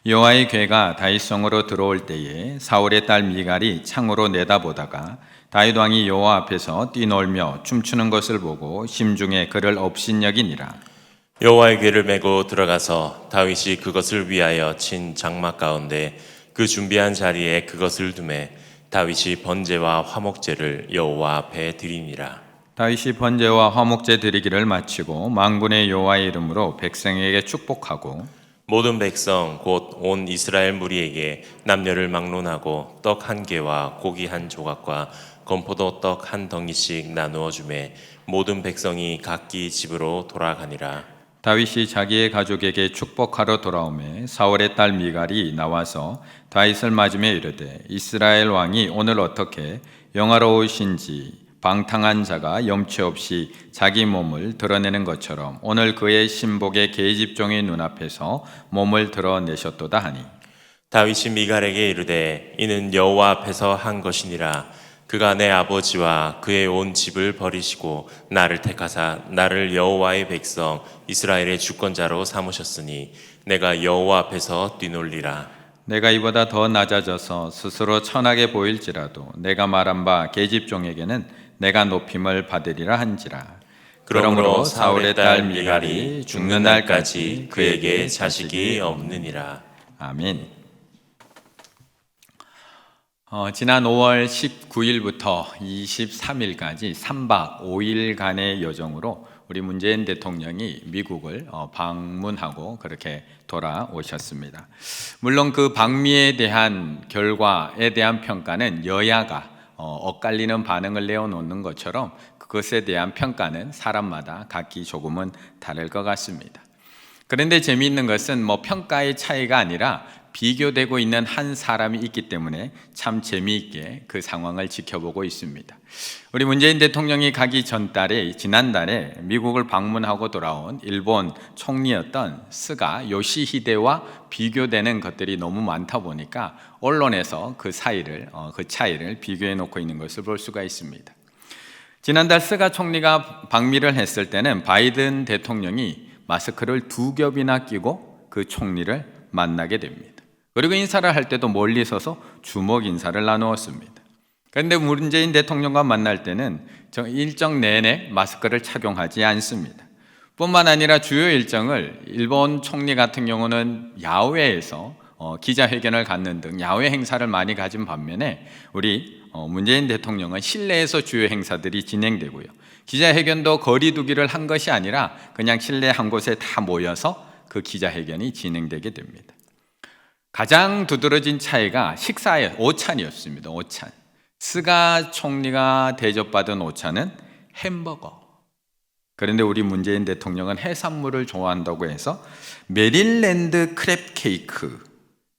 여호와의 괴가 다윗성으로 들어올 때에 사울의 딸 미갈이 창으로 내다보다가 다윗 왕이 여호와 앞에서 뛰놀며 춤추는 것을 보고 심중에 그를 업신여기니라. 여호와의 궤를 메고 들어가서 다윗이 그것을 위하여 친 장막 가운데 그 준비한 자리에 그것을 두매 다윗이 번제와 화목제를 여호와 앞에 드리니라. 다윗이 번제와 화목제 드리기를 마치고 만군의 여호와의 이름으로 백성에게 축복하고 모든 백성 곧 온 이스라엘 무리에게 남녀를 막론하고 떡 한 개와 고기 한 조각과 건포도 떡 한 덩이씩 나누어 주매 모든 백성이 각기 집으로 돌아가니라. 다윗이 자기의 가족에게 축복하러 돌아오매 사울의 딸 미갈이 나와서 다윗을 맞으며 이르되 이스라엘 왕이 오늘 어떻게 영화로우신지 방탕한 자가 염치 없이 자기 몸을 드러내는 것처럼 오늘 그의 신복의 계집종의 눈앞에서 몸을 드러내셨도다 하니 다윗이 미갈에게 이르되 이는 여호와 앞에서 한 것이니라. 그가 내 아버지와 그의 온 집을 버리시고 나를 택하사 나를 여호와의 백성 이스라엘의 주권자로 삼으셨으니 내가 여호와 앞에서 뛰놀리라. 내가 이보다 더 낮아져서 스스로 천하게 보일지라도 내가 말한 바 계집종에게는 내가 높임을 받으리라 한지라. 그러므로 사울의 딸 미갈이 죽는 날까지 그에게 자식이 없느니라. 아멘. 지난 5월 19일부터 23일까지 3박 5일간의 여정으로 우리 문재인 대통령이 미국을 방문하고 그렇게 돌아오셨습니다. 물론 그 방미에 대한 결과에 대한 평가는 여야가 엇갈리는 반응을 내어놓는 것처럼 그것에 대한 평가는 사람마다 각기 조금은 다를 것 같습니다. 그런데 재미있는 것은 평가의 차이가 아니라 비교되고 있는 한 사람이 있기 때문에 참 재미있게 그 상황을 지켜보고 있습니다. 우리 문재인 대통령이 가기 지난달에 미국을 방문하고 돌아온 일본 총리였던 스가 요시히데와 비교되는 것들이 너무 많다 보니까 언론에서 그 차이를 비교해 놓고 있는 것을 볼 수가 있습니다. 지난달 스가 총리가 방미를 했을 때는 바이든 대통령이 마스크를 2겹이나 끼고 그 총리를 만나게 됩니다. 그리고 인사를 할 때도 멀리 서서 주먹 인사를 나누었습니다. 그런데 문재인 대통령과 만날 때는 일정 내내 마스크를 착용하지 않습니다. 뿐만 아니라 주요 일정을 일본 총리 같은 경우는 야외에서 기자회견을 갖는 등 야외 행사를 많이 가진 반면에 우리 문재인 대통령은 실내에서 주요 행사들이 진행되고요. 기자회견도 거리 두기를 한 것이 아니라 그냥 실내 한 곳에 다 모여서 그 기자회견이 진행되게 됩니다. 가장 두드러진 차이가 식사의 오찬이었습니다. 오찬. 스가 총리가 대접받은 오찬은 햄버거. 그런데 우리 문재인 대통령은 해산물을 좋아한다고 해서 메릴랜드 크랩 케이크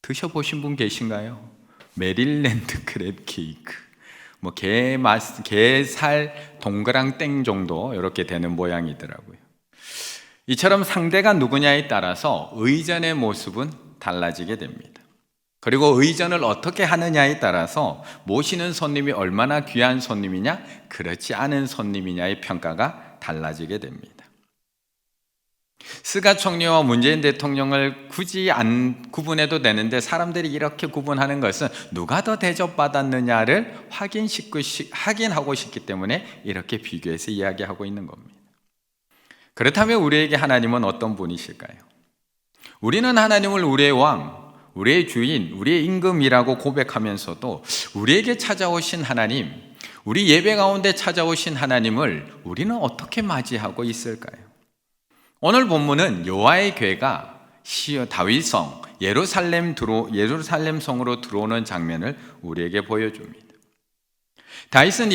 드셔보신 분 계신가요? 메릴랜드 크랩 케이크. 게살 동그랑땡 정도 이렇게 되는 모양이더라고요. 이처럼 상대가 누구냐에 따라서 의전의 모습은 달라지게 됩니다. 그리고 의전을 어떻게 하느냐에 따라서 모시는 손님이 얼마나 귀한 손님이냐, 그렇지 않은 손님이냐의 평가가 달라지게 됩니다. 스가 총리와 문재인 대통령을 굳이 안 구분해도 되는데 사람들이 이렇게 구분하는 것은 누가 더 대접받았느냐를 확인하고 싶기 때문에 이렇게 비교해서 이야기하고 있는 겁니다. 그렇다면 우리에게 하나님은 어떤 분이실까요? 우리는 하나님을 우리의 왕, 우리의 주인, 우리의 임금이라고 고백하면서도 우리에게 찾아오신 하나님, 우리 예배 가운데 찾아오신 하나님을 우리는 어떻게 맞이하고 있을까요? 오늘 본문은 여호와의 궤가 다윗성 예루살렘 성으로 들어오는 장면을 우리에게 보여줍니다. 다윗은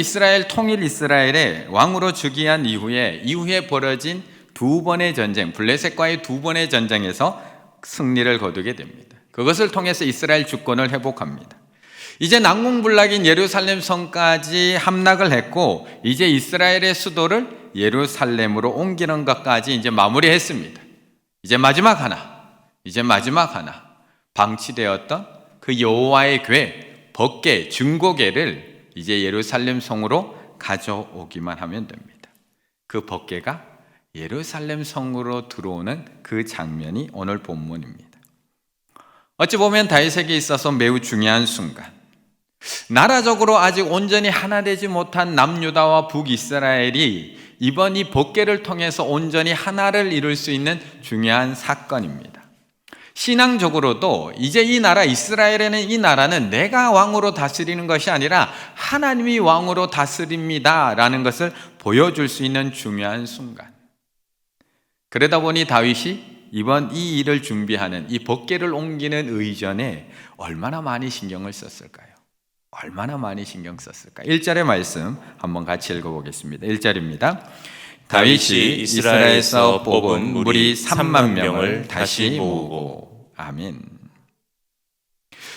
통일 이스라엘의 왕으로 즉위한 이후에 벌어진 2번의 전쟁, 블레셋과의 2번의 전쟁에서 승리를 거두게 됩니다. 그것을 통해서 이스라엘 주권을 회복합니다. 이제 난공불락인 예루살렘 성까지 함락을 했고 이제 이스라엘의 수도를 예루살렘으로 옮기는 것까지 이제 마무리했습니다. 이제 마지막 하나 방치되었던 그 여호와의 궤, 법궤, 증거궤를 이제 예루살렘 성으로 가져오기만 하면 됩니다. 그 법궤가 예루살렘 성으로 들어오는 그 장면이 오늘 본문입니다. 어찌 보면 다윗에게 있어서 매우 중요한 순간, 나라적으로 아직 온전히 하나 되지 못한 남유다와 북이스라엘이 이번 이 법궤를 통해서 온전히 하나를 이룰 수 있는 중요한 사건입니다. 신앙적으로도 이제 이 나라 이스라엘에는 이 나라는 내가 왕으로 다스리는 것이 아니라 하나님이 왕으로 다스립니다 라는 것을 보여줄 수 있는 중요한 순간. 그러다 보니 다윗이 이번 이 일을 준비하는 이 법궤를 옮기는 의전에 얼마나 많이 신경을 썼을까요? 얼마나 많이 신경 썼을까? 1절의 말씀 한번 같이 읽어보겠습니다. 1절입니다. 다윗이 이스라엘에서 뽑은 무리 3만 명을 다시 모으고. 아멘.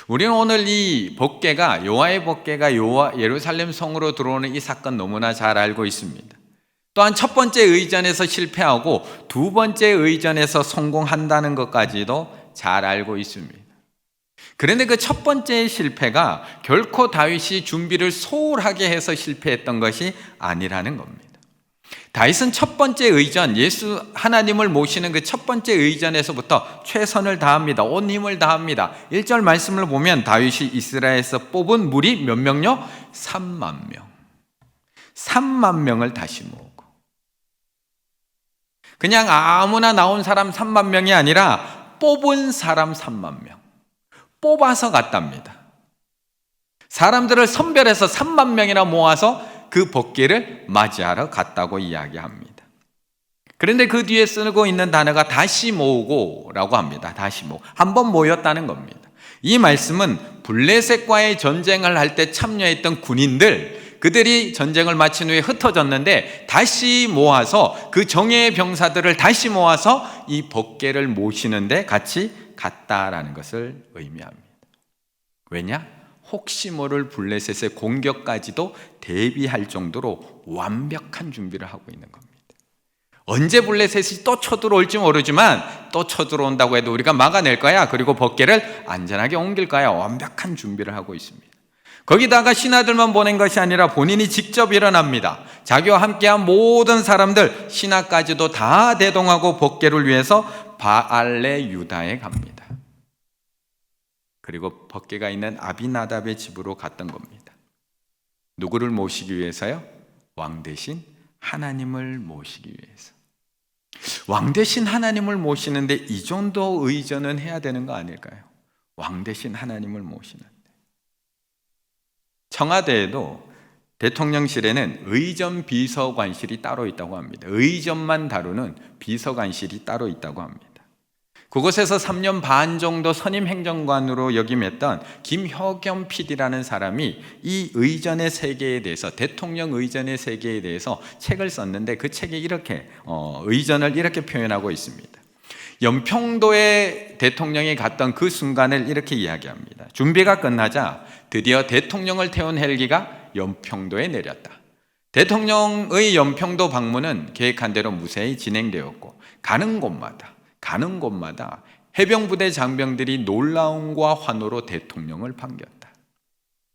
우리는 오늘 이 법궤가, 여호와의 법궤가 예루살렘 성으로 들어오는 이 사건 너무나 잘 알고 있습니다. 또한 첫 번째 의전에서 실패하고 두 번째 의전에서 성공한다는 것까지도 잘 알고 있습니다. 그런데 그 첫 번째 실패가 결코 다윗이 준비를 소홀하게 해서 실패했던 것이 아니라는 겁니다. 다윗은 첫 번째 의전, 예수 하나님을 모시는 그 첫 번째 의전에서부터 최선을 다합니다. 온 힘을 다합니다. 1절 말씀을 보면 다윗이 이스라엘에서 뽑은 무리 몇 명요? 3만 명. 3만 명을 다시 모으고. 그냥 아무나 나온 사람 3만 명이 아니라 뽑은 사람 3만 명. 뽑아서 갔답니다. 사람들을 선별해서 3만 명이나 모아서 그 법궤를 맞이하러 갔다고 이야기합니다. 그런데 그 뒤에 쓰고 있는 단어가 다시 모으고 라고 합니다. 다시 모으고. 한번 모였다는 겁니다. 이 말씀은 블레셋과의 전쟁을 할 때 참여했던 군인들, 그들이 전쟁을 마친 후에 흩어졌는데 다시 모아서 그 정예의 병사들을 다시 모아서 이 법궤를 모시는데 같이 갔다라는 것을 의미합니다. 왜냐? 혹시 모를 블레셋의 공격까지도 대비할 정도로 완벽한 준비를 하고 있는 겁니다. 언제 블레셋이 또 쳐들어올지 모르지만 또 쳐들어온다고 해도 우리가 막아낼 거야. 그리고 법궤를 안전하게 옮길 거야. 완벽한 준비를 하고 있습니다. 거기다가 신하들만 보낸 것이 아니라 본인이 직접 일어납니다. 자기와 함께한 모든 사람들, 신하까지도 다 대동하고 법궤를 위해서 바알레 유다에 갑니다. 그리고 법궤가 있는 아비나답의 집으로 갔던 겁니다. 누구를 모시기 위해서요? 왕 대신 하나님을 모시기 위해서. 왕 대신 하나님을 모시는데 이 정도 의전은 해야 되는 거 아닐까요? 왕 대신 하나님을 모시는데. 청와대에도 대통령실에는 의전 비서관실이 따로 있다고 합니다. 의전만 다루는 비서관실이 따로 있다고 합니다. 그곳에서 3년 반 정도 선임 행정관으로 역임했던 김혁겸 PD라는 사람이 이 의전의 세계에 대해서, 대통령 의전의 세계에 대해서 책을 썼는데 그 책에 이렇게 의전을 이렇게 표현하고 있습니다. 연평도에 대통령이 갔던 그 순간을 이렇게 이야기합니다. 준비가 끝나자 드디어 대통령을 태운 헬기가 연평도에 내렸다. 대통령의 연평도 방문은 계획한 대로 무사히 진행되었고 가는 곳마다 해병부대 장병들이 놀라움과 환호로 대통령을 반겼다.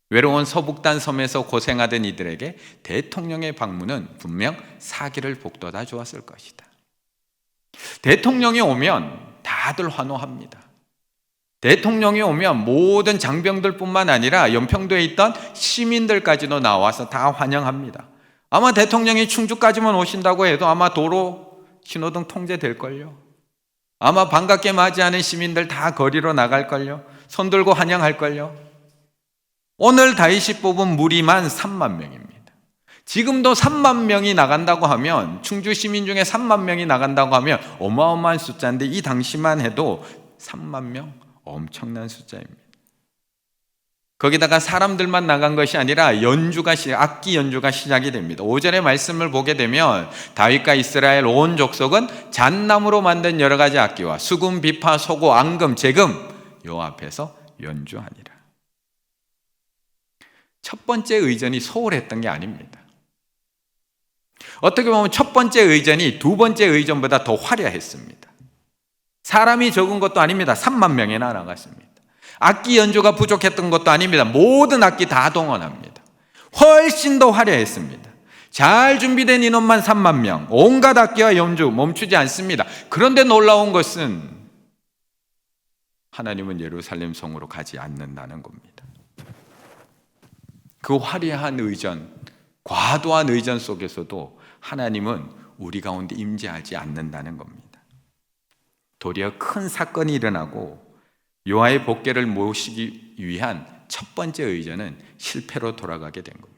외로운 서북단 섬에서 고생하던 이들에게 대통령의 방문은 분명 사기를 북돋아 주었을 것이다. 대통령이 오면 다들 환호합니다. 대통령이 오면 모든 장병들뿐만 아니라 연평도에 있던 시민들까지도 나와서 다 환영합니다. 아마 대통령이 충주까지만 오신다고 해도 아마 도로 신호등 통제될걸요. 아마 반갑게 맞이하는 시민들 다 거리로 나갈걸요. 손 들고 환영할걸요. 오늘 다윗이 뽑은 무리만 3만 명입니다. 지금도 3만 명이 나간다고 하면, 충주 시민 중에 3만 명이 나간다고 하면 어마어마한 숫자인데 이 당시만 해도 3만 명, 엄청난 숫자입니다. 거기다가 사람들만 나간 것이 아니라 악기 연주가 시작이 됩니다. 5절의 말씀을 보게 되면 다윗과 이스라엘 온 족속은 잣나무로 만든 여러 가지 악기와 수금, 비파, 소고, 앙금, 제금 여호와 앞에서 연주하니라. 첫 번째 의전이 소홀했던 게 아닙니다. 어떻게 보면 첫 번째 의전이 두 번째 의전보다 더 화려했습니다. 사람이 적은 것도 아닙니다. 3만 명이나 나갔습니다. 악기 연주가 부족했던 것도 아닙니다. 모든 악기 다 동원합니다. 훨씬 더 화려했습니다. 잘 준비된 인원만 3만 명, 온갖 악기와 연주 멈추지 않습니다. 그런데 놀라운 것은 하나님은 예루살렘 성으로 가지 않는다는 겁니다. 그 화려한 의전, 과도한 의전 속에서도 하나님은 우리 가운데 임재하지 않는다는 겁니다. 도리어 큰 사건이 일어나고 요아의 복귀를 모시기 위한 첫 번째 의전은 실패로 돌아가게 된 겁니다.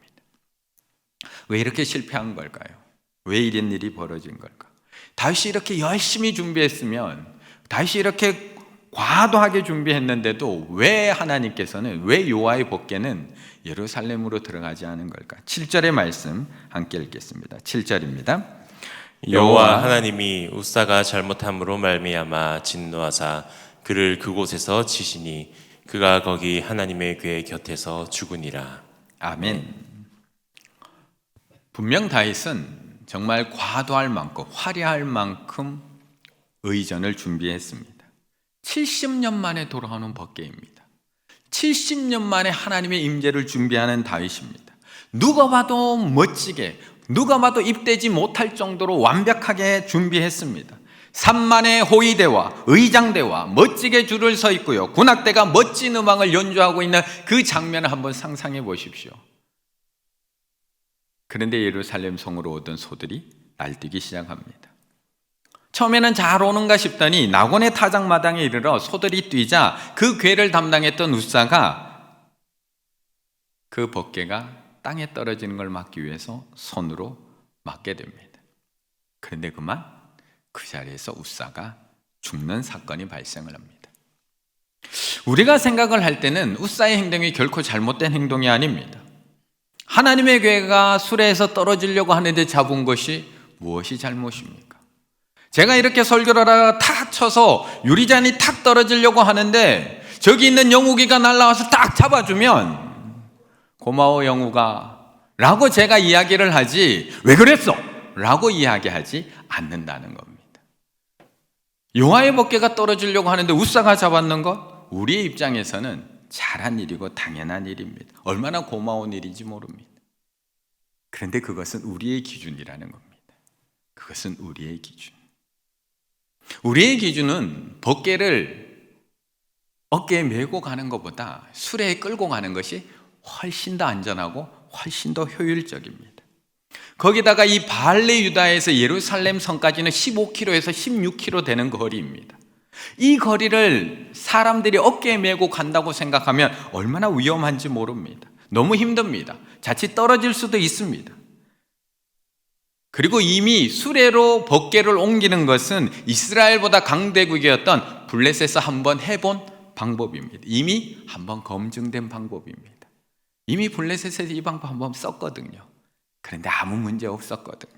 왜 이렇게 실패한 걸까요? 왜 이런 일이 벌어진 걸까? 다윗이 이렇게 열심히 준비했으면, 다윗이 이렇게 과도하게 준비했는데도 왜 하나님께서는, 왜 요아의 복귀는 예루살렘으로 들어가지 않은 걸까? 7절의 말씀 함께 읽겠습니다. 7절입니다. 여호와 하나님이 웃사가 잘못함으로 말미암아 진노하사 그를 그곳에서 치시니 그가 거기 하나님의 궤 곁에서 죽으니라. 아멘. 분명 다윗은 정말 과도할 만큼, 화려할 만큼 의전을 준비했습니다. 70년 만에 돌아오는 법궤입니다. 70년 만에 하나님의 임재를 준비하는 다윗입니다. 누가 봐도 멋지게, 누가 봐도 입대지 못할 정도로 완벽하게 준비했습니다. 산만의 호위대와 의장대와 멋지게 줄을 서 있고요, 군악대가 멋진 음악을 연주하고 있는 그 장면을 한번 상상해 보십시오. 그런데 예루살렘 성으로 오던 소들이 날뛰기 시작합니다. 처음에는 잘 오는가 싶더니 낙원의 타작마당에 이르러 소들이 뛰자 그 궤를 담당했던 웃사가 그 법궤가 땅에 떨어지는 걸 막기 위해서 손으로 막게 됩니다. 그런데 그만 그 자리에서 웃사가 죽는 사건이 발생을 합니다. 우리가 생각을 할 때는 웃사의 행동이 결코 잘못된 행동이 아닙니다. 하나님의 궤가 수레에서 떨어지려고 하는데 잡은 것이 무엇이 잘못입니까? 제가 이렇게 설교를 하다가 탁 쳐서 유리잔이 탁 떨어지려고 하는데 저기 있는 영우기가 날라와서 딱 잡아주면 고마워 영우가 라고 제가 이야기를 하지, 왜 그랬어? 라고 이야기하지 않는다는 겁니다. 요아의 법궤가 떨어지려고 하는데 웃사가 잡았는 것, 우리의 입장에서는 잘한 일이고 당연한 일입니다. 얼마나 고마운 일인지 모릅니다. 그런데 그것은 우리의 기준이라는 겁니다. 그것은 우리의 기준. 우리의 기준은 법궤를 어깨에 메고 가는 것보다 수레에 끌고 가는 것이 훨씬 더 안전하고 훨씬 더 효율적입니다. 거기다가 이 발레 유다에서 예루살렘 성까지는 15km에서 16km 되는 거리입니다. 이 거리를 사람들이 어깨에 메고 간다고 생각하면 얼마나 위험한지 모릅니다. 너무 힘듭니다. 자칫 떨어질 수도 있습니다. 그리고 이미 수레로 법궤를 옮기는 것은 이스라엘보다 강대국이었던 블레셋에서 한번 해본 방법입니다. 이미 한번 검증된 방법입니다. 이미 블레셋에서 이 방법 한번 썼거든요. 그런데 아무 문제 없었거든요.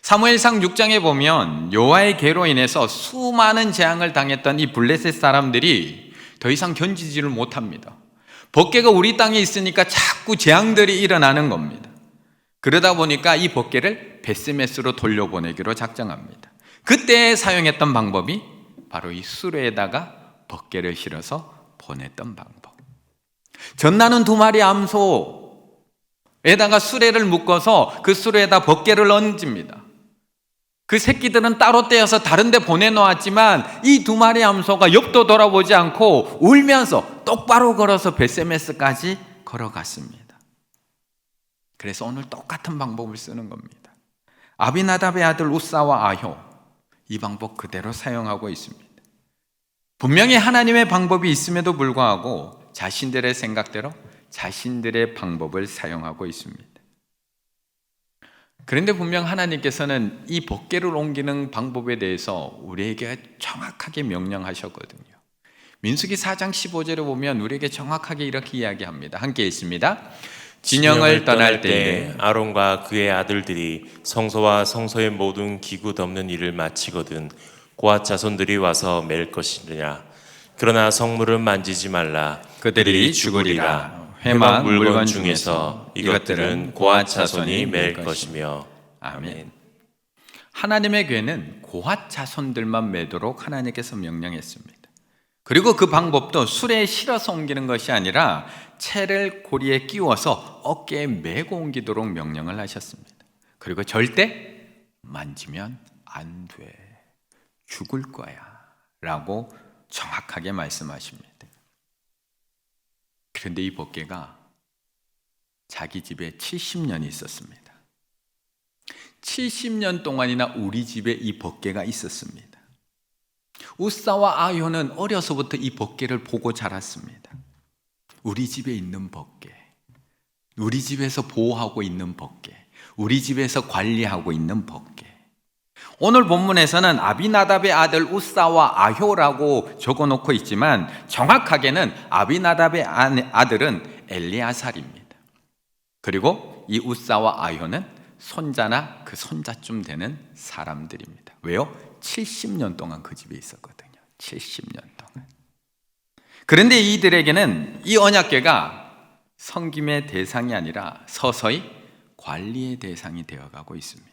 사무엘상 6장에 보면 요아의 궤로 인해서 수많은 재앙을 당했던 이 블레셋 사람들이 더 이상 견디지를 못합니다. 법궤가 우리 땅에 있으니까 자꾸 재앙들이 일어나는 겁니다. 그러다 보니까 이 법궤를 베스메스로 돌려보내기로 작정합니다. 그때 사용했던 방법이 바로 이 수레에다가 법궤를 실어서 보냈던 방법. 전나는 2마리 암소에다가 수레를 묶어서 그 수레에다 법궤를 얹습니다. 그 새끼들은 따로 떼어서 다른 데 보내놓았지만 이 2마리 암소가 옆도 돌아보지 않고 울면서 똑바로 걸어서 베스메스까지 걸어갔습니다. 그래서 오늘 똑같은 방법을 쓰는 겁니다. 아비나답의 아들 웃사와 아효, 이 방법 그대로 사용하고 있습니다. 분명히 하나님의 방법이 있음에도 불구하고 자신들의 생각대로 자신들의 방법을 사용하고 있습니다. 그런데 분명 하나님께서는 이 법궤를 옮기는 방법에 대해서 우리에게 정확하게 명령하셨거든요. 민수기 4장 15절에 보면 우리에게 정확하게 이렇게 이야기합니다. 함께 읽습니다. 진영을 떠날 때에 아론과 그의 아들들이 성소와 성소의 모든 기구 덮는 일을 마치거든 고앗 자손들이 와서 맬 것이니라. 그러나 성물은 만지지 말라. 그들이 죽으리라. 회막 물건 중에서 이것들은 고앗 자손이 맬 것이며. 아멘. 하나님의 궤는 고앗 자손들만 매도록 하나님께서 명령했습니다. 그리고 그 방법도 수레에 실어서 옮기는 것이 아니라 채를 고리에 끼워서 어깨에 메고 옮기도록 명령을 하셨습니다. 그리고 절대 만지면 안 돼, 죽을 거야 라고 정확하게 말씀하십니다. 그런데 이 법궤가 자기 집에 70년이 있었습니다. 70년 동안이나 우리 집에 이 법궤가 있었습니다. 우사와 아효는 어려서부터 이 법궤를 보고 자랐습니다. 우리 집에 있는 법궤, 우리 집에서 보호하고 있는 법궤, 우리 집에서 관리하고 있는 법궤. 오늘 본문에서는 아비나답의 아들 우사와 아효라고 적어놓고 있지만 정확하게는 아비나답의 아들은 엘리아살입니다. 그리고 이 우사와 아효는 손자나 그 손자쯤 되는 사람들입니다. 왜요? 70년 동안 그 집에 있었거든요. 70년 동안. 그런데 이들에게는 이 언약궤가 섬김의 대상이 아니라 서서히 관리의 대상이 되어가고 있습니다.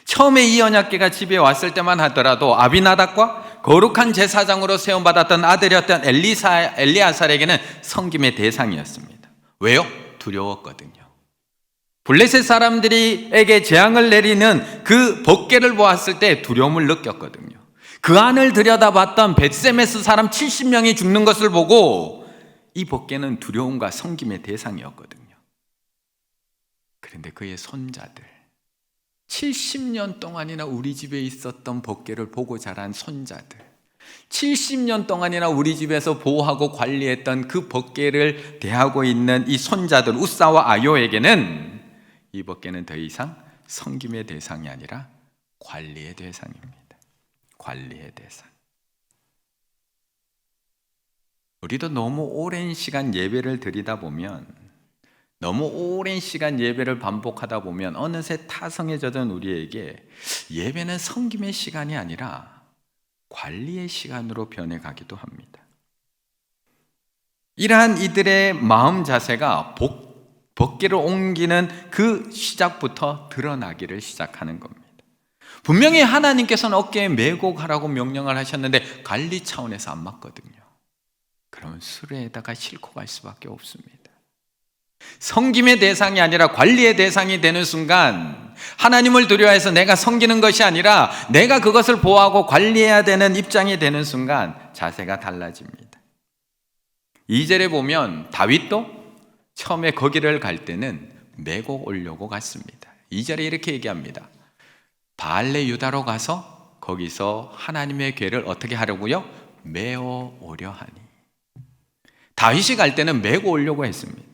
처음에 이 언약궤가 집에 왔을 때만 하더라도 아비나답과 거룩한 제사장으로 세움받았던 아들이었던 엘리아살에게는 섬김의 대상이었습니다. 왜요? 두려웠거든요. 블레셋 사람들에게 재앙을 내리는 그 법궤를 보았을 때 두려움을 느꼈거든요. 그 안을 들여다봤던 벳세메스 사람 70명이 죽는 것을 보고 이 법궤는 두려움과 섬김의 대상이었거든요. 그런데 그의 손자들, 70년 동안이나 우리 집에 있었던 법궤를 보고 자란 손자들, 70년 동안이나 우리 집에서 보호하고 관리했던 그 법궤를 대하고 있는 이 손자들 우사와 아효에게는 이 법궤는 더 이상 섬김의 대상이 아니라 관리의 대상입니다. 관리의 대상. 우리도 너무 오랜 시간 예배를 드리다 보면, 너무 오랜 시간 예배를 반복하다 보면 어느새 타성에 젖은 우리에게 예배는 섬김의 시간이 아니라 관리의 시간으로 변해가기도 합니다. 이러한 이들의 마음 자세가 법궤를 옮기는 그 시작부터 드러나기를 시작하는 겁니다. 분명히 하나님께서는 어깨에 메고 가라고 명령을 하셨는데 관리 차원에서 안 맞거든요. 그러면 수레에다가 싣고 갈 수밖에 없습니다. 섬김의 대상이 아니라 관리의 대상이 되는 순간 하나님을 두려워해서 내가 섬기는 것이 아니라 내가 그것을 보호하고 관리해야 되는 입장이 되는 순간 자세가 달라집니다. 2절에 보면 다윗도 처음에 거기를 갈 때는 메고 오려고 갔습니다. 2절에 이렇게 얘기합니다. 바알레 유다로 가서 거기서 하나님의 궤를 어떻게 하려고요? 메어 오려 하니. 다윗이 갈 때는 메고 오려고 했습니다.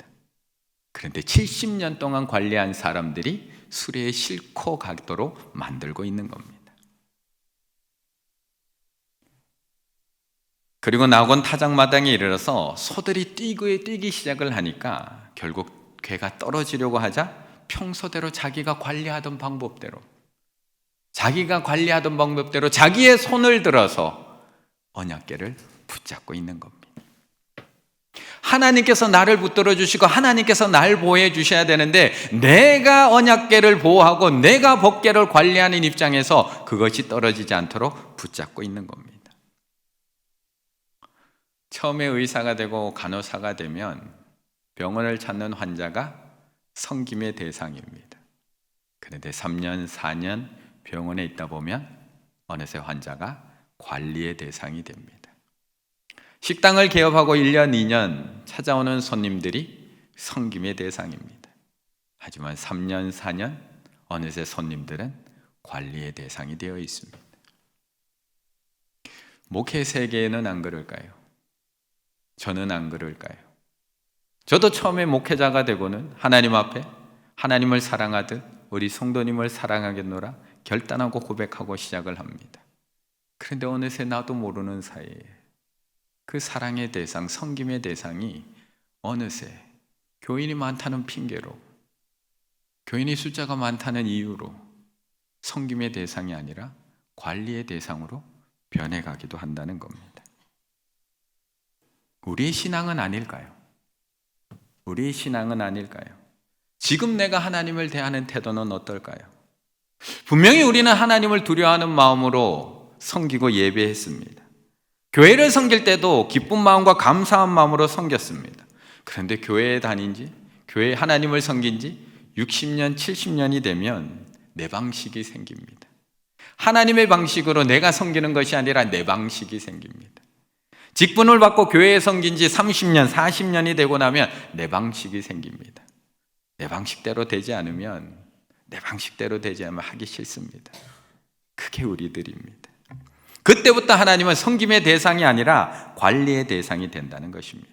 그런데 70년 동안 관리한 사람들이 수레에 싣고 가도록 만들고 있는 겁니다. 그리고 나곤 타작마당에 이르러서 소들이 뛰기 시작을 하니까 결국 궤가 떨어지려고 하자 평소대로 자기가 관리하던 방법대로 자기의 손을 들어서 언약궤를 붙잡고 있는 겁니다. 하나님께서 나를 붙들어 주시고 하나님께서 날 보호해 주셔야 되는데 내가 언약궤를 보호하고 내가 법궤를 관리하는 입장에서 그것이 떨어지지 않도록 붙잡고 있는 겁니다. 처음에 의사가 되고 간호사가 되면 병원을 찾는 환자가 섬김의 대상입니다. 그런데 3년, 4년 병원에 있다 보면 어느새 환자가 관리의 대상이 됩니다. 식당을 개업하고 1년, 2년 찾아오는 손님들이 섬김의 대상입니다. 하지만 3년, 4년 어느새 손님들은 관리의 대상이 되어 있습니다. 목회 세계에는 안 그럴까요? 저는 안 그럴까요? 저도 처음에 목회자가 되고는 하나님 앞에 하나님을 사랑하듯 우리 성도님을 사랑하겠노라 결단하고 고백하고 시작을 합니다. 그런데 어느새 나도 모르는 사이에 그 사랑의 대상, 섬김의 대상이 어느새 교인이 많다는 핑계로, 교인이 숫자가 많다는 이유로 섬김의 대상이 아니라 관리의 대상으로 변해가기도 한다는 겁니다. 우리의 신앙은 아닐까요? 우리의 신앙은 아닐까요? 지금 내가 하나님을 대하는 태도는 어떨까요? 분명히 우리는 하나님을 두려워하는 마음으로 섬기고 예배했습니다. 교회를 섬길 때도 기쁜 마음과 감사한 마음으로 섬겼습니다. 그런데 교회에 다닌 지, 교회에 하나님을 섬긴 지 60년, 70년이 되면 내 방식이 생깁니다. 하나님의 방식으로 내가 섬기는 것이 아니라 내 방식이 생깁니다. 직분을 받고 교회에 섬긴 지 30년, 40년이 되고 나면 내 방식이 생깁니다. 내 방식대로 되지 않으면 하기 싫습니다. 그게 우리들입니다. 그때부터 하나님은 섬김의 대상이 아니라 관리의 대상이 된다는 것입니다.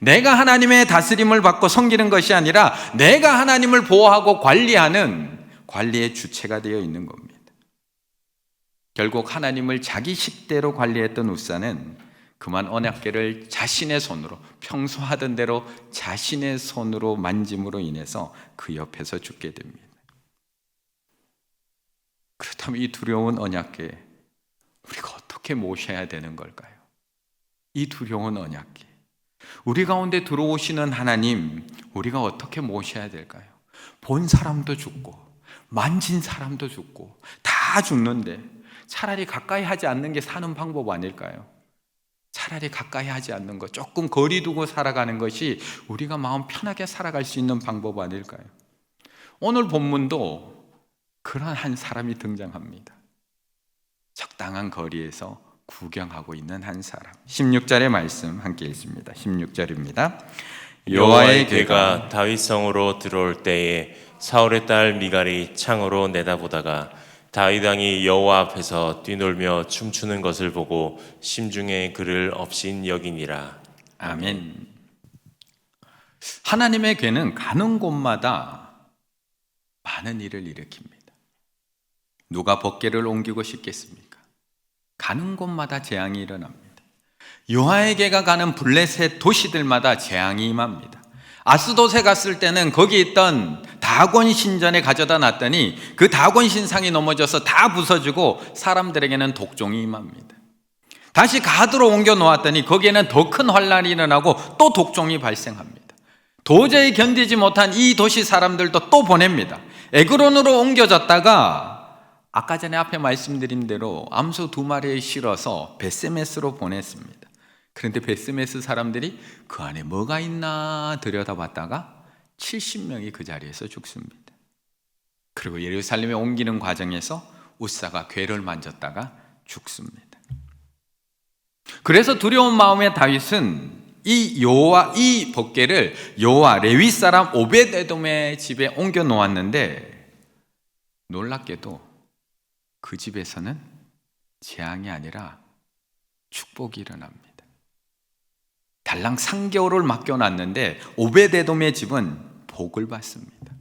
내가 하나님의 다스림을 받고 섬기는 것이 아니라 내가 하나님을 보호하고 관리하는 관리의 주체가 되어 있는 겁니다. 결국 하나님을 자기 식대로 관리했던 웃사는 그만 언약궤를 자신의 손으로, 평소 하던 대로 자신의 손으로 만짐으로 인해서 그 옆에서 죽게 됩니다. 그렇다면 이 두려운 언약궤 우리가 어떻게 모셔야 되는 걸까요? 이 두려운 언약궤, 우리 가운데 들어오시는 하나님, 우리가 어떻게 모셔야 될까요? 본 사람도 죽고 만진 사람도 죽고 다 죽는데 차라리 가까이 하지 않는 게 사는 방법 아닐까요? 차라리 가까이 하지 않는 것, 조금 거리 두고 살아가는 것이 우리가 마음 편하게 살아갈 수 있는 방법 아닐까요? 오늘 본문도 그런 한 사람이 등장합니다. 적당한 거리에서 구경하고 있는 한 사람. 16절의 말씀 함께 읽습니다. 16절입니다. 여호와의 궤가 다윗 성으로 들어올 때에 사울의 딸 미갈이 창으로 내다보다가 다윗 왕이 여호와 앞에서 뛰놀며 춤추는 것을 보고 심중에 그를 업신 여기니라. 아멘. 하나님의 궤는 가는 곳마다 많은 일을 일으킵니다. 누가 법궤를 옮기고 싶겠습니까? 가는 곳마다 재앙이 일어납니다. 여호와의 궤가 가는 블레셋 도시들마다 재앙이 임합니다. 아스돗에 갔을 때는 거기 있던 다곤 신전에 가져다 놨더니 그 다곤 신상이 넘어져서 다 부서지고 사람들에게는 독종이 임합니다. 다시 가드로 옮겨 놓았더니 거기에는 더 큰 환란이 일어나고 또 독종이 발생합니다. 도저히 견디지 못한 이 도시 사람들도 또 보냅니다. 에그론으로 옮겨졌다가 아까 전에 앞에 말씀드린 대로 암소 2마리에 실어서 베세메스로 보냈습니다. 그런데 베스메스 사람들이 그 안에 뭐가 있나 들여다봤다가 70명이 그 자리에서 죽습니다. 그리고 예루살렘에 옮기는 과정에서 웃사가 궤를 만졌다가 죽습니다. 그래서 두려운 마음의 다윗은 이 법궤를 여호와 레위 사람 오벳에돔의 집에 옮겨 놓았는데 놀랍게도 그 집에서는 재앙이 아니라 축복이 일어납니다. 달랑 3개월을 맡겨놨는데 오벳에돔의 집은 복을 받습니다.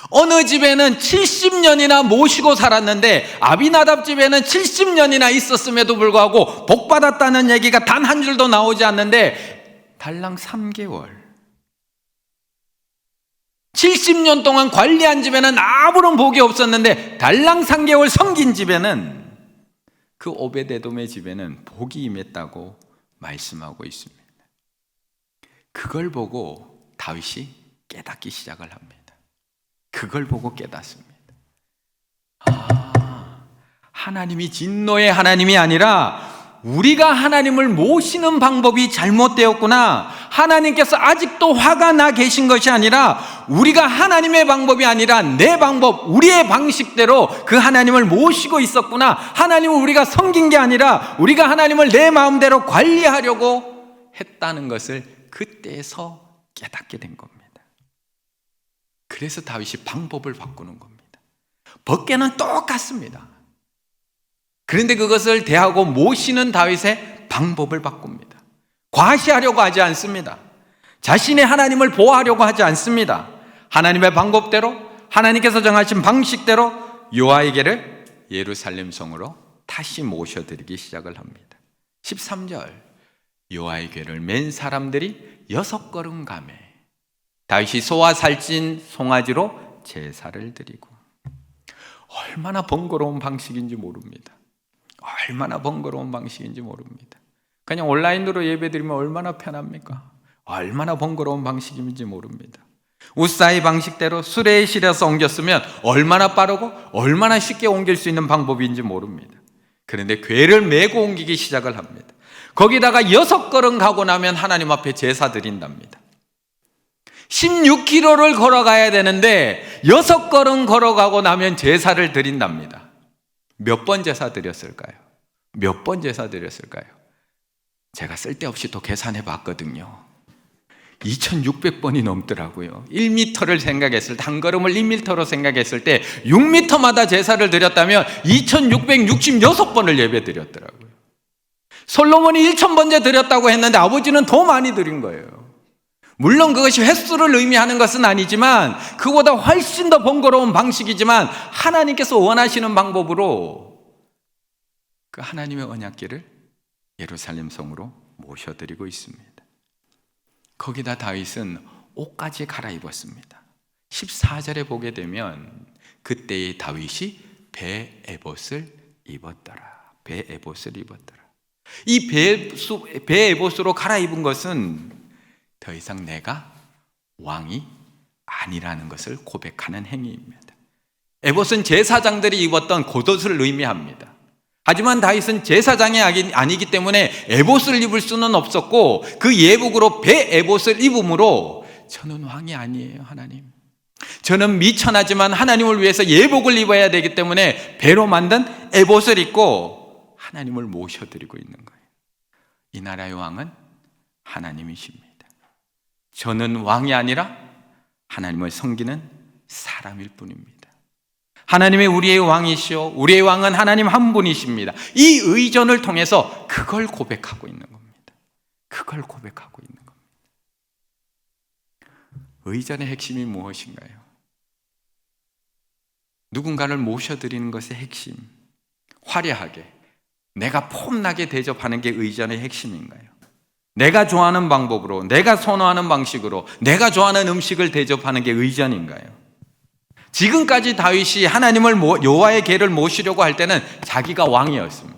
어느 집에는 70년이나 모시고 살았는데 아비나답 집에는 70년이나 있었음에도 불구하고 복 받았다는 얘기가 단 한 줄도 나오지 않는데 달랑 3개월 70년 동안 관리한 집에는 아무런 복이 없었는데 달랑 3개월 섬긴 집에는 그 오벳에돔의 집에는 복이 임했다고 말씀하고 있습니다. 그걸 보고 다윗이 깨닫기 시작을 합니다. 그걸 보고 깨닫습니다. 하나님이 진노의 하나님이 아니라 우리가 하나님을 모시는 방법이 잘못되었구나. 하나님께서 아직도 화가 나 계신 것이 아니라 우리가 하나님의 방법이 아니라 내 방법, 우리의 방식대로 그 하나님을 모시고 있었구나. 하나님을 우리가 섬긴 게 아니라 우리가 하나님을 내 마음대로 관리하려고 했다는 것을 그때서 깨닫게 된 겁니다. 그래서 다윗이 방법을 바꾸는 겁니다. 법궤는 똑같습니다. 그런데 그것을 대하고 모시는 다윗의 방법을 바꿉니다. 과시하려고 하지 않습니다. 자신의 하나님을 보호하려고 하지 않습니다. 하나님의 방법대로, 하나님께서 정하신 방식대로 여호와의 궤를 예루살렘 성으로 다시 모셔드리기 시작을 합니다. 13절, 여호와의 궤를 맨 사람들이 6걸음 가매 다윗이 소와 살찐 송아지로 제사를 드리고. 얼마나 번거로운 방식인지 모릅니다. 얼마나 번거로운 방식인지 모릅니다. 그냥 온라인으로 예배드리면 얼마나 편합니까? 얼마나 번거로운 방식인지 모릅니다. 웃사의 방식대로 수레에 실어서 옮겼으면 얼마나 빠르고 얼마나 쉽게 옮길 수 있는 방법인지 모릅니다. 그런데 궤를 메고 옮기기 시작을 합니다. 거기다가 6걸음 가고 나면 하나님 앞에 제사 드린답니다. 16km를 걸어가야 되는데 6걸음 걸어가고 나면 제사를 드린답니다. 몇 번 제사 드렸을까요? 몇 번 제사 드렸을까요? 제가 쓸데없이 또 계산해 봤거든요. 2600번이 넘더라고요. 1m를 생각했을 때, 한 걸음을 1m로 생각했을 때 6m마다 제사를 드렸다면 2666번을 예배 드렸더라고요. 솔로몬이 1000번째 드렸다고 했는데 아버지는 더 많이 드린 거예요. 물론 그것이 횟수를 의미하는 것은 아니지만, 그보다 훨씬 더 번거로운 방식이지만 하나님께서 원하시는 방법으로 그 하나님의 언약궤를 예루살렘 성으로 모셔드리고 있습니다. 거기다 다윗은 옷까지 갈아입었습니다. 14절에 보게 되면 그때의 다윗이 배 에봇을 입었더라. 배 에봇을 입었더라. 이 배 에봇으로 갈아입은 것은 더 이상 내가 왕이 아니라는 것을 고백하는 행위입니다. 에봇은 제사장들이 입었던 겉옷을 의미합니다. 하지만 다윗은 제사장이 아니기 때문에 에봇을 입을 수는 없었고, 그 예복으로 배 에봇을 입음으로 저는 왕이 아니에요, 하나님. 저는 미천하지만 하나님을 위해서 예복을 입어야 되기 때문에 배로 만든 에봇을 입고 하나님을 모셔드리고 있는 거예요. 이 나라의 왕은 하나님이십니다. 저는 왕이 아니라 하나님을 섬기는 사람일 뿐입니다. 하나님이 우리의 왕이시오, 우리의 왕은 하나님 한 분이십니다. 이 의전을 통해서 그걸 고백하고 있는 겁니다. 그걸 고백하고 있는 겁니다. 의전의 핵심이 무엇인가요? 누군가를 모셔드리는 것의 핵심, 화려하게 내가 폼나게 대접하는 게 의전의 핵심인가요? 내가 좋아하는 방법으로, 내가 선호하는 방식으로, 내가 좋아하는 음식을 대접하는 게 의전인가요? 지금까지 다윗이 하나님을 여호와의 궤를 모시려고 할 때는 자기가 왕이었습니다.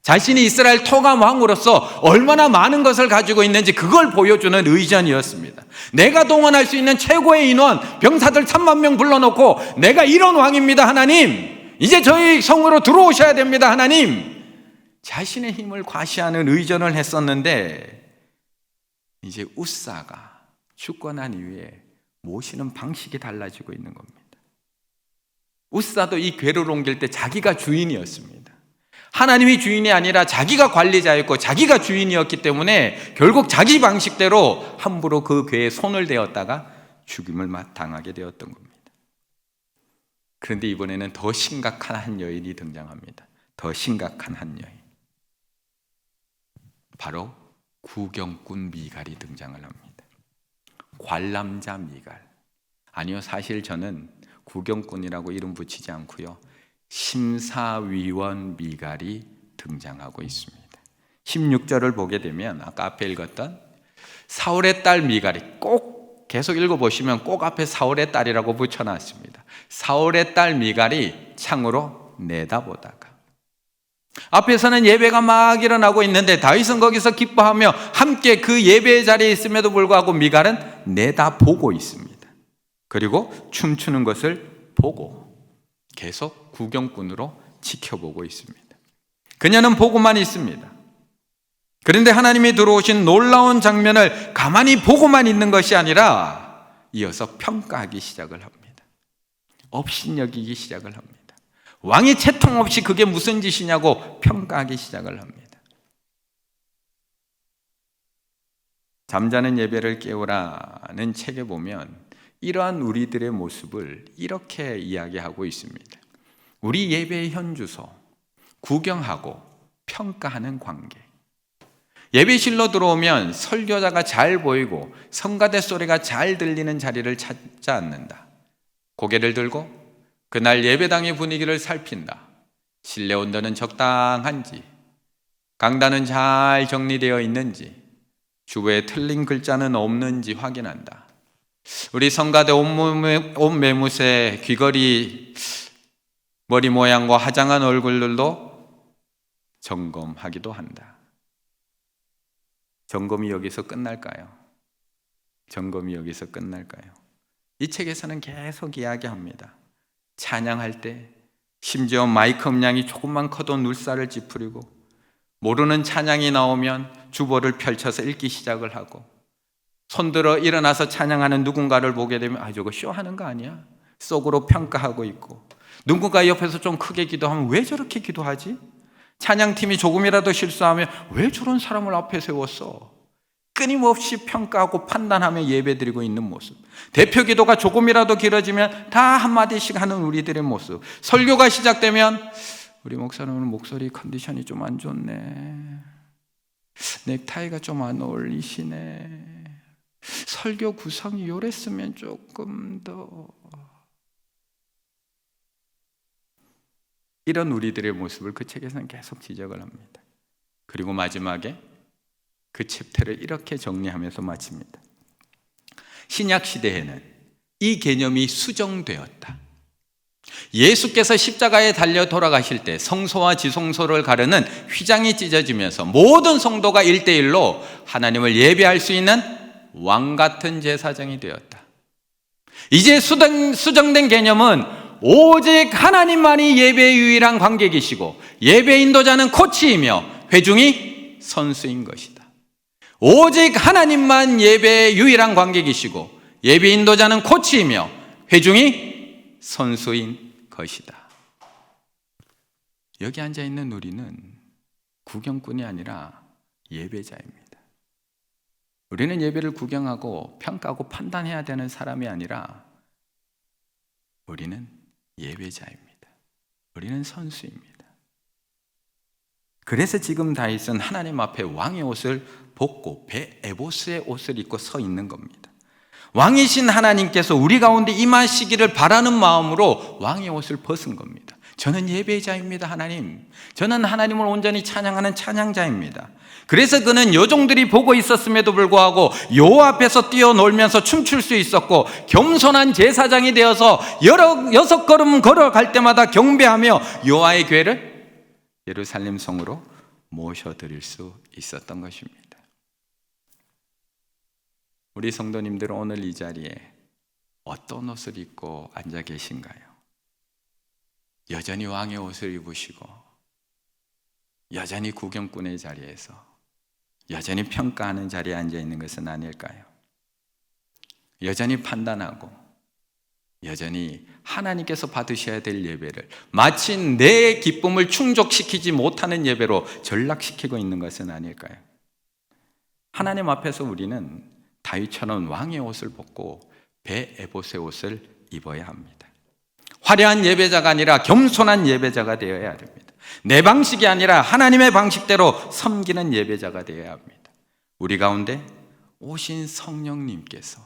자신이 이스라엘 토감 왕으로서 얼마나 많은 것을 가지고 있는지 그걸 보여주는 의전이었습니다. 내가 동원할 수 있는 최고의 인원, 병사들 30,000명 불러놓고 내가 이런 왕입니다, 하나님. 이제 저희 성으로 들어오셔야 됩니다, 하나님. 자신의 힘을 과시하는 의전을 했었는데, 이제 우사가 죽고 난 이후에 모시는 방식이 달라지고 있는 겁니다. 우사도 이 궤를 옮길 때 자기가 주인이었습니다. 하나님이 주인이 아니라 자기가 관리자였고 자기가 주인이었기 때문에 결국 자기 방식대로 함부로 그 궤에 손을 대었다가 죽임을 당하게 되었던 겁니다. 그런데 이번에는 더 심각한 한 여인이 등장합니다. 더 심각한 한 여인, 바로 구경꾼 미갈이 등장을 합니다. 관람자 미갈. 아니요, 사실 저는 구경꾼이라고 이름 붙이지 않고요, 심사위원 미갈이 등장하고 있습니다. 16절을 보게 되면 아까 앞에 읽었던 사울의 딸 미갈이, 꼭 계속 읽어보시면 꼭 앞에 사울의 딸이라고 붙여놨습니다. 사울의 딸 미갈이 창으로 내다보다가, 앞에서는 예배가 막 일어나고 있는데 다윗은 거기서 기뻐하며 함께 그 예배의 자리에 있음에도 불구하고 미갈은 내다보고 있습니다. 그리고 춤추는 것을 보고 계속 구경꾼으로 지켜보고 있습니다. 그녀는 보고만 있습니다. 그런데 하나님이 들어오신 놀라운 장면을 가만히 보고만 있는 것이 아니라 이어서 평가하기 시작을 합니다. 업신여기기 시작을 합니다. 왕이 채통 없이 그게 무슨 짓이냐고 평가하기 시작을 합니다. 잠자는 예배를 깨우라는 책에 보면 이러한 우리들의 모습을 이렇게 이야기하고 있습니다. 우리 예배의 현주소, 구경하고 평가하는 관계. 예배실로 들어오면 설교자가 잘 보이고 성가대 소리가 잘 들리는 자리를 찾지 않는다. 고개를 들고 그날 예배당의 분위기를 살핀다. 실내 온도는 적당한지, 강단은 잘 정리되어 있는지, 주보에 틀린 글자는 없는지 확인한다. 우리 성가대 옷 매무새, 귀걸이, 머리 모양과 화장한 얼굴들도 점검하기도 한다. 점검이 여기서 끝날까요? 점검이 여기서 끝날까요? 이 책에서는 계속 이야기합니다. 찬양할 때 심지어 마이크 음량이 조금만 커도 눈살을 찌푸리고, 모르는 찬양이 나오면 주보를 펼쳐서 읽기 시작을 하고, 손들어 일어나서 찬양하는 누군가를 보게 되면 저거 쇼하는 거 아니야? 속으로 평가하고 있고, 누군가 옆에서 좀 크게 기도하면 왜 저렇게 기도하지? 찬양팀이 조금이라도 실수하면 왜 저런 사람을 앞에 세웠어? 끊임없이 평가하고 판단하며 예배드리고 있는 모습. 대표 기도가 조금이라도 길어지면 다 한마디씩 하는 우리들의 모습. 설교가 시작되면 우리 목사는 오늘 목소리 컨디션이 좀 안 좋네. 넥타이가 좀 안 어울리시네. 설교 구성이 요랬으면 조금 더. 이런 우리들의 모습을 그 책에서는 계속 지적을 합니다. 그리고 마지막에 그 챕터를 이렇게 정리하면서 마칩니다. 신약 시대에는 이 개념이 수정되었다. 예수께서 십자가에 달려 돌아가실 때 성소와 지성소를 가르는 휘장이 찢어지면서 모든 성도가 1:1로 하나님을 예배할 수 있는 왕 같은 제사장이 되었다. 이제 수정된 개념은 오직 하나님만이 예배의 유일한 관객이시고 예배 인도자는 코치이며 회중이 선수인 것이다. 오직 하나님만 예배의 유일한 관객이시고 예배 인도자는 코치이며 회중이 선수인 것이다. 여기 앉아있는 우리는 구경꾼이 아니라 예배자입니다. 우리는 예배를 구경하고 평가하고 판단해야 되는 사람이 아니라 우리는 예배자입니다. 우리는 선수입니다. 그래서 지금 다윗은 하나님 앞에 왕의 옷을 벗고 에보스의 옷을 입고 서 있는 겁니다. 왕이신 하나님께서 우리 가운데 임하시기를 바라는 마음으로 왕의 옷을 벗은 겁니다. 저는 예배자입니다, 하나님. 저는 하나님을 온전히 찬양하는 찬양자입니다. 그래서 그는 여종들이 보고 있었음에도 불구하고 여호와 앞에서 뛰어놀면서 춤출 수 있었고 겸손한 제사장이 되어서 6걸음 걸어갈 때마다 경배하며 여호와의 궤를 예루살렘 성으로 모셔드릴 수 있었던 것입니다. 우리 성도님들은 오늘 이 자리에 어떤 옷을 입고 앉아 계신가요? 여전히 왕의 옷을 입으시고 여전히 구경꾼의 자리에서 여전히 평가하는 자리에 앉아 있는 것은 아닐까요? 여전히 판단하고 여전히 하나님께서 받으셔야 될 예배를 마치 내 기쁨을 충족시키지 못하는 예배로 전락시키고 있는 것은 아닐까요? 하나님 앞에서 우리는 다윗처럼 왕의 옷을 벗고 에봇의 옷을 입어야 합니다. 화려한 예배자가 아니라 겸손한 예배자가 되어야 됩니다. 내 방식이 아니라 하나님의 방식대로 섬기는 예배자가 되어야 합니다. 우리 가운데 오신 성령님께서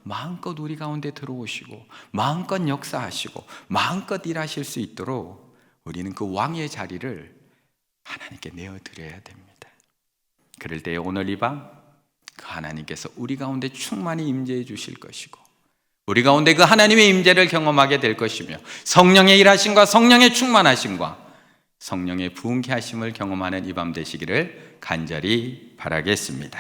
마음껏 우리 가운데 들어오시고 마음껏 역사하시고 마음껏 일하실 수 있도록 우리는 그 왕의 자리를 하나님께 내어드려야 됩니다. 그럴 때 오늘 이 밤 그 하나님께서 우리 가운데 충만히 임재해 주실 것이고 우리 가운데 그 하나님의 임재를 경험하게 될 것이며 성령의 일하심과 성령의 충만하심과 성령의 부흥케 하심을 경험하는 이 밤 되시기를 간절히 바라겠습니다.